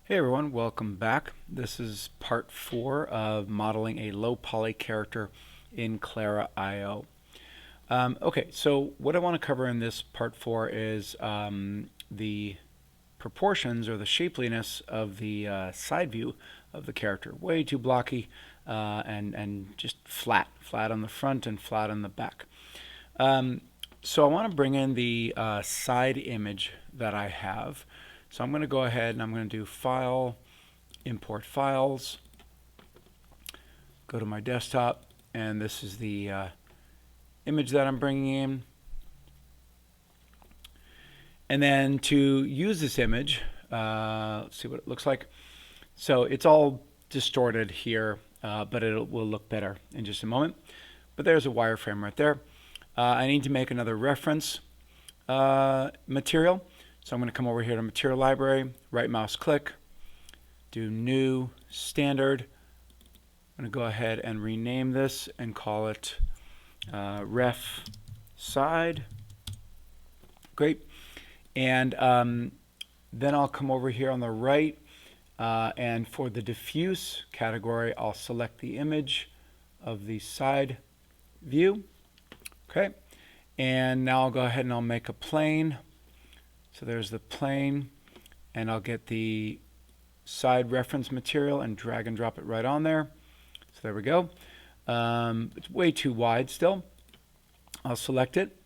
Hey everyone, welcome back. This is part 4 of modeling a low poly character in Clara IO. Okay, so what I want to cover in this part 4 is the proportions or the shapeliness of the side view of the character. Way too blocky and just flat on the front and flat on the back. So I want to bring in the side image that I have. So I'm going to go ahead and I'm going to do File, Import Files, go to my desktop, and this is the image that I'm bringing in. And then to use this image, let's see what it looks like. So it's all distorted here, but it will look better in just a moment. But there's a wireframe right there. I need to make another reference material. So I'm going to come over here to Material Library, right mouse click, do New, Standard. I'm going to go ahead and rename this and call it Ref Side. Great. And then I'll come over here on the right, and for the diffuse category, I'll select the image of the side view. Okay. And now I'll go ahead and I'll make a plane. So there's the plane, and I'll get the side reference material and drag and drop it right on there. So there we go. It's way too wide still. I'll select it,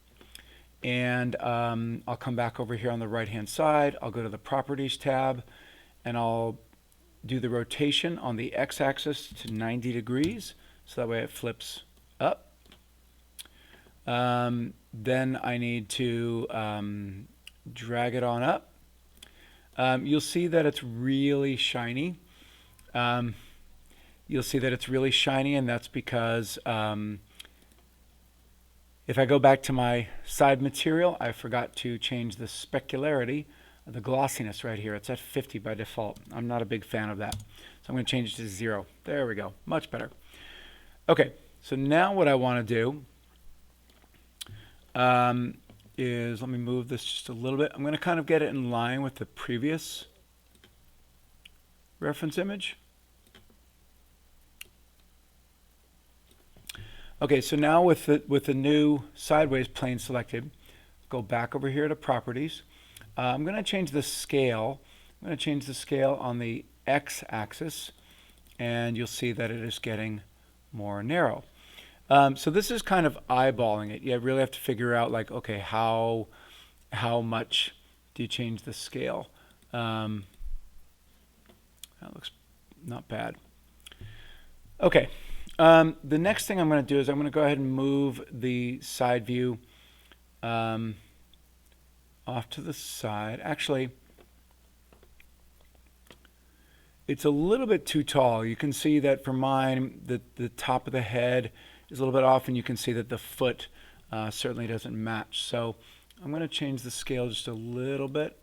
and I'll come back over here on the right hand side. I'll go to the Properties tab, and I'll do the rotation on the x-axis to 90 degrees, so that way it flips up. Then I need to drag it on up. You'll see that it's really shiny. And that's because if I go back to my side material, I forgot to change the specularity, the glossiness right here. It's at 50 by default. I'm not a big fan of that. So I'm going to change it to 0. There we go. Much better. Okay, so now what I want to do is, let me move this just a little bit. I'm going to kind of get it in line with the previous reference image. Okay, so now with the new sideways plane selected, go back over here to Properties. I'm going to change the scale. I'm going to change the scale on the x-axis, and you'll see that it is getting more narrow. So this is kind of eyeballing it. You really have to figure out, like, okay, how much do you change the scale? That looks not bad. Okay. The next thing I'm going to do is I'm going to go ahead and move the side view off to the side. Actually, it's a little bit too tall. You can see that for mine, the top of the head is a little bit off, and you can see that the foot certainly doesn't match. So I'm going to change the scale just a little bit.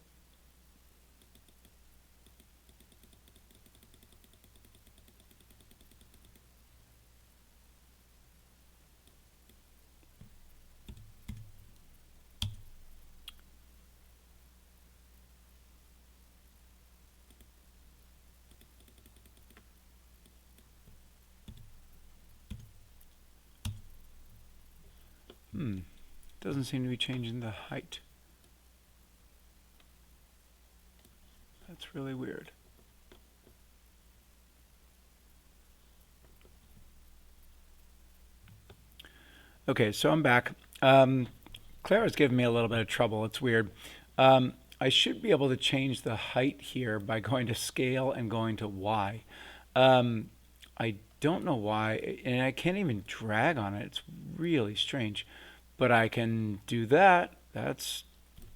Doesn't seem to be changing the height. That's really weird. Okay, so I'm back. Clara's giving me a little bit of trouble. It's weird. I should be able to change the height here by going to Scale and going to Y. I don't know why, and I can't even drag on it. It's really strange. But I can do that. That's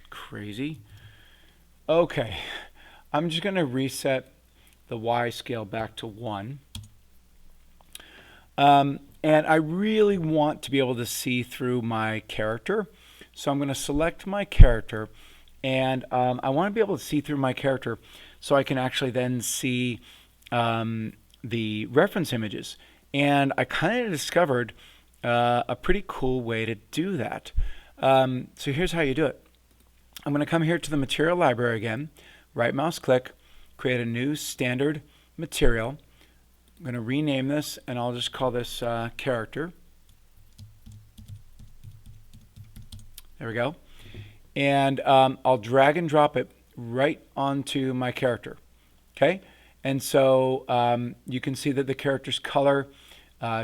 crazy. Okay, I'm just going to reset the Y scale back to 1. And I really want to be able to see through my character. So I'm going to select my character, and I want to be able to see through my character so I can actually then see the reference images. And I kind of discovered a pretty cool way to do that. So here's how you do it. I'm going to come here to the Material Library again, right mouse click, create a new standard material. I'm going to rename this, and I'll just call this character. There we go. And I'll drag and drop it right onto my character. Okay? And so you can see that the character's color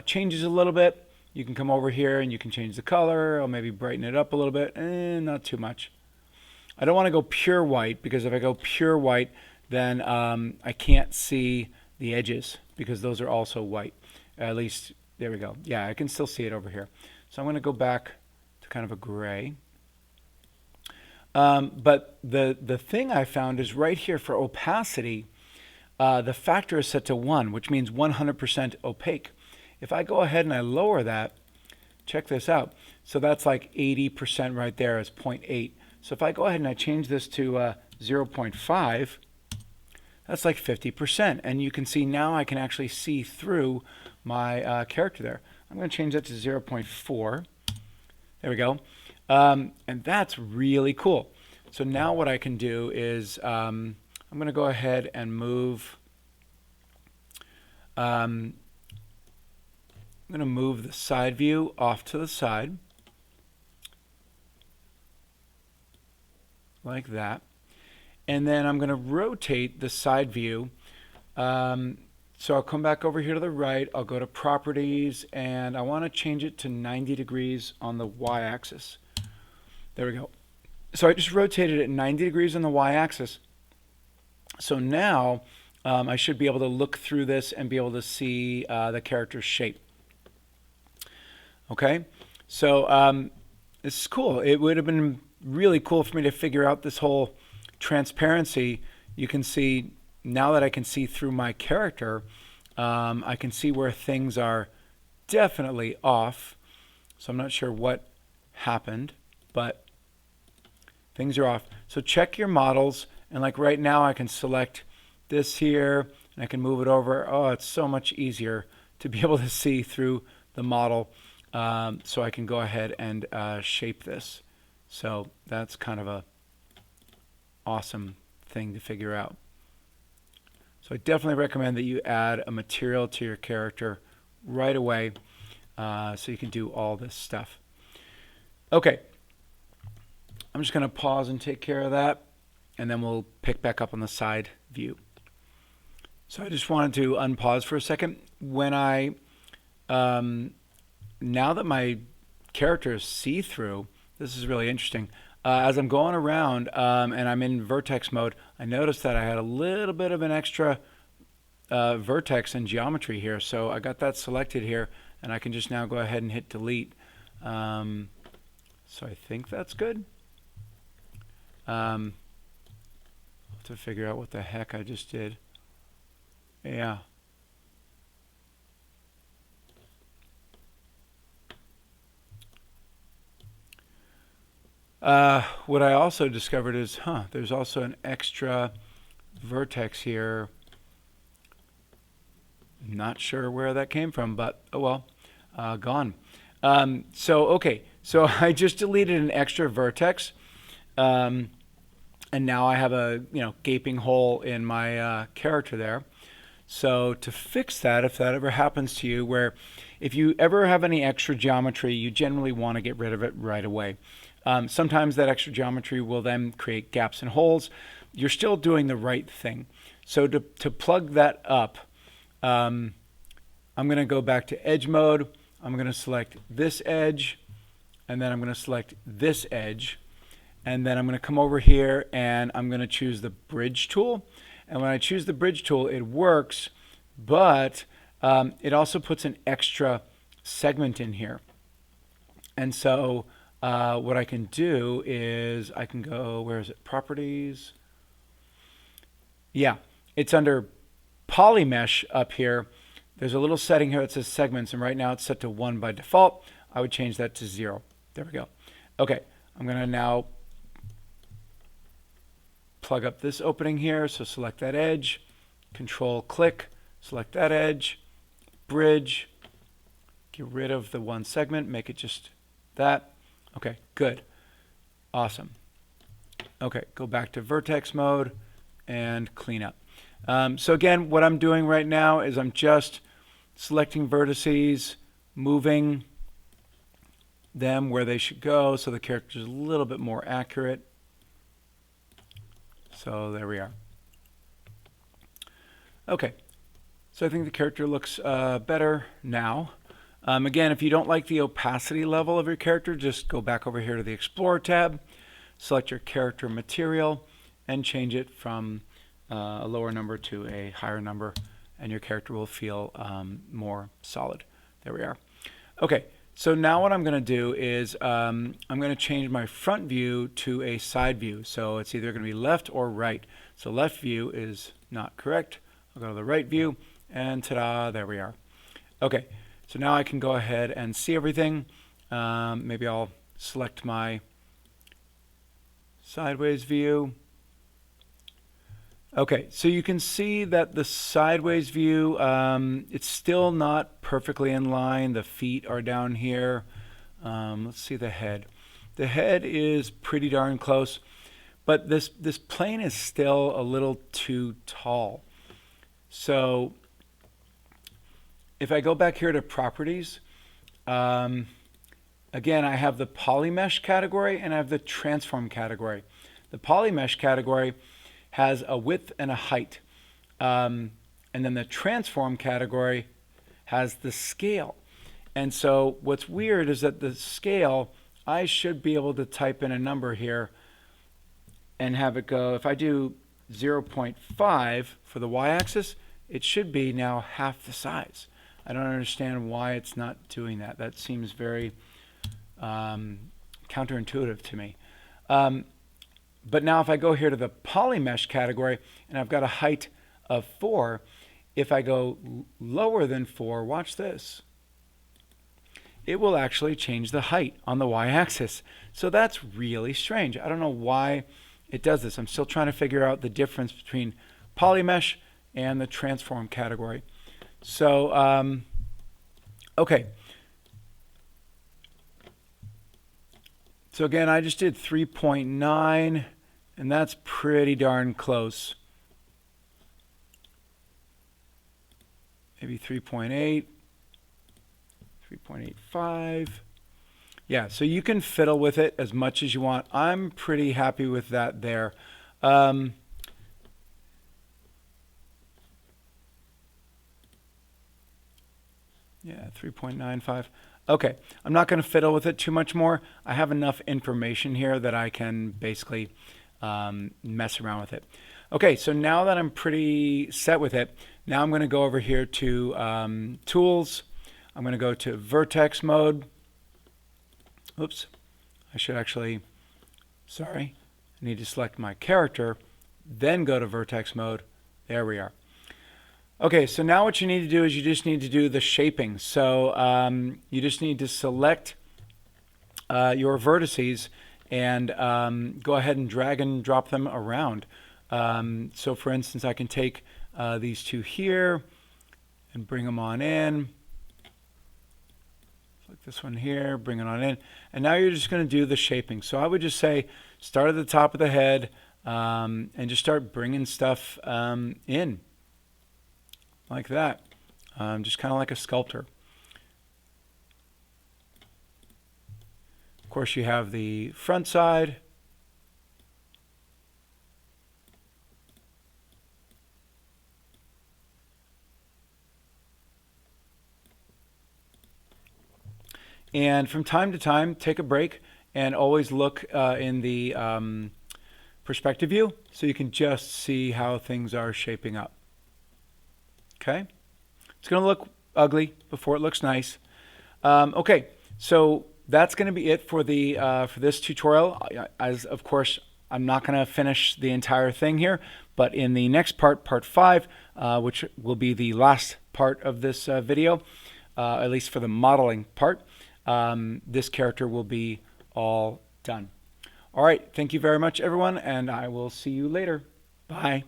changes a little bit. You can come over here and you can change the color. I'll maybe brighten it up a little bit. Not too much. I don't want to go pure white, because if I go pure white, then I can't see the edges, because those are also white. At least, there we go. Yeah, I can still see it over here. So I'm going to go back to kind of a gray. But the thing I found is right here for opacity, the factor is set to 1, which means 100% opaque. If I go ahead and I lower that, check this out. So that's like 80% right there is 0.8. So if I go ahead and I change this to 0.5, that's like 50%. And you can see now I can actually see through my character there. I'm going to change that to 0.4. There we go. And that's really cool. So now what I can do is I'm going to go ahead and move I'm going to move the side view off to the side, like that. And then I'm going to rotate the side view. So I'll come back over here to the right. I'll go to Properties, and I want to change it to 90 degrees on the Y-axis. There we go. So I just rotated it 90 degrees on the Y-axis. So now I should be able to look through this and be able to see the character's shape. Okay, so this is cool. It would have been really cool for me to figure out this whole transparency. You can see now that I can see through my character, I can see where things are definitely off. So I'm not sure what happened, but things are off. So check your models, and like right now I can select this here and I can move it over. Oh, it's so much easier to be able to see through the model. So I can go ahead and shape this. So that's kind of a awesome thing to figure out. So I definitely recommend that you add a material to your character right away, so you can do all this stuff. Okay, I'm just going to pause and take care of that, and then we'll pick back up on the side view. So I just wanted to unpause for a second. When I now that my character is see-through, this is really interesting. As I'm going around and I'm in vertex mode, I noticed that I had a little bit of an extra vertex and geometry here. So I got that selected here, and I can just now go ahead and hit delete. So I think that's good. I'll have to figure out what the heck I just did. Yeah. What I also discovered is, there's also an extra vertex here. Not sure where that came from, but oh well, gone. Okay, so I just deleted an extra vertex, and now I have a gaping hole in my character there. So to fix that, if that ever happens to you, where if you ever have any extra geometry, you generally want to get rid of it right away. Sometimes that extra geometry will then create gaps and holes. You're still doing the right thing. So to plug that up, I'm going to go back to edge mode. I'm going to select this edge, and then I'm going to select this edge, and then I'm going to come over here and I'm going to choose the bridge tool. And when I choose the bridge tool, it works, but it also puts an extra segment in here. And so what I can do is I can go, where is it? Properties. Yeah, it's under Polymesh up here. There's a little setting here that says segments, and right now it's set to 1 by default. I would change that to 0. There we go. Okay, I'm going to now plug up this opening here. So select that edge, Control click, select that edge, bridge, get rid of the one segment, make it just that. Okay, good. Awesome. Okay, go back to vertex mode and clean up. So again, what I'm doing right now is I'm just selecting vertices, moving them where they should go so the character is a little bit more accurate. So there we are. Okay, so I think the character looks better now. Again, if you don't like the opacity level of your character, just go back over here to the Explorer tab, select your character material, and change it from a lower number to a higher number, and your character will feel more solid. There we are. Okay, so now what I'm going to do is I'm going to change my front view to a side view. So it's either going to be left or right. So left view is not correct. I'll go to the right view, and ta-da, there we are. Okay, so now I can go ahead and see everything. Maybe I'll select my sideways view. Okay, so you can see that the sideways view, it's still not perfectly in line. The feet are down here. Let's see the head. The head is pretty darn close, but this plane is still a little too tall. So if I go back here to properties, again, I have the polymesh category and I have the transform category. The polymesh category has a width and a height. And then the transform category has the scale. And so what's weird is that the scale, I should be able to type in a number here and have it go, if I do 0.5 for the y-axis, it should be now half the size. I don't understand why it's not doing that. That seems very counterintuitive to me. But now if I go here to the polymesh category and I've got a height of 4, if I go lower than 4, watch this. It will actually change the height on the y-axis. So that's really strange. I don't know why it does this. I'm still trying to figure out the difference between polymesh and the transform category. So, okay. So again, I just did 3.9, and that's pretty darn close. Maybe 3.8, 3.85. Yeah, so you can fiddle with it as much as you want. I'm pretty happy with that there. Yeah, 3.95. Okay, I'm not going to fiddle with it too much more. I have enough information here that I can basically mess around with it. Okay, so now that I'm pretty set with it, now I'm going to go over here to Tools. I'm going to go to Vertex Mode. Oops, I should actually, sorry, I need to select my character, then go to Vertex Mode. There we are. Okay, so now what you need to do is you just need to do the shaping. So you just need to select your vertices and go ahead and drag and drop them around. So for instance, I can take these two here and bring them on in. Like this one here, bring it on in. And now you're just going to do the shaping. So I would just say start at the top of the head and just start bringing stuff in. Like that, just kind of like a sculptor. Of course, you have the front side. And from time to time, take a break and always look in the perspective view so you can just see how things are shaping up. Okay, it's going to look ugly before it looks nice. Okay, so that's going to be it for the for this tutorial. As of course, I'm not going to finish the entire thing here, but in the next part, part 5, which will be the last part of this video, at least for the modeling part, this character will be all done. All right, thank you very much, everyone, and I will see you later. Bye.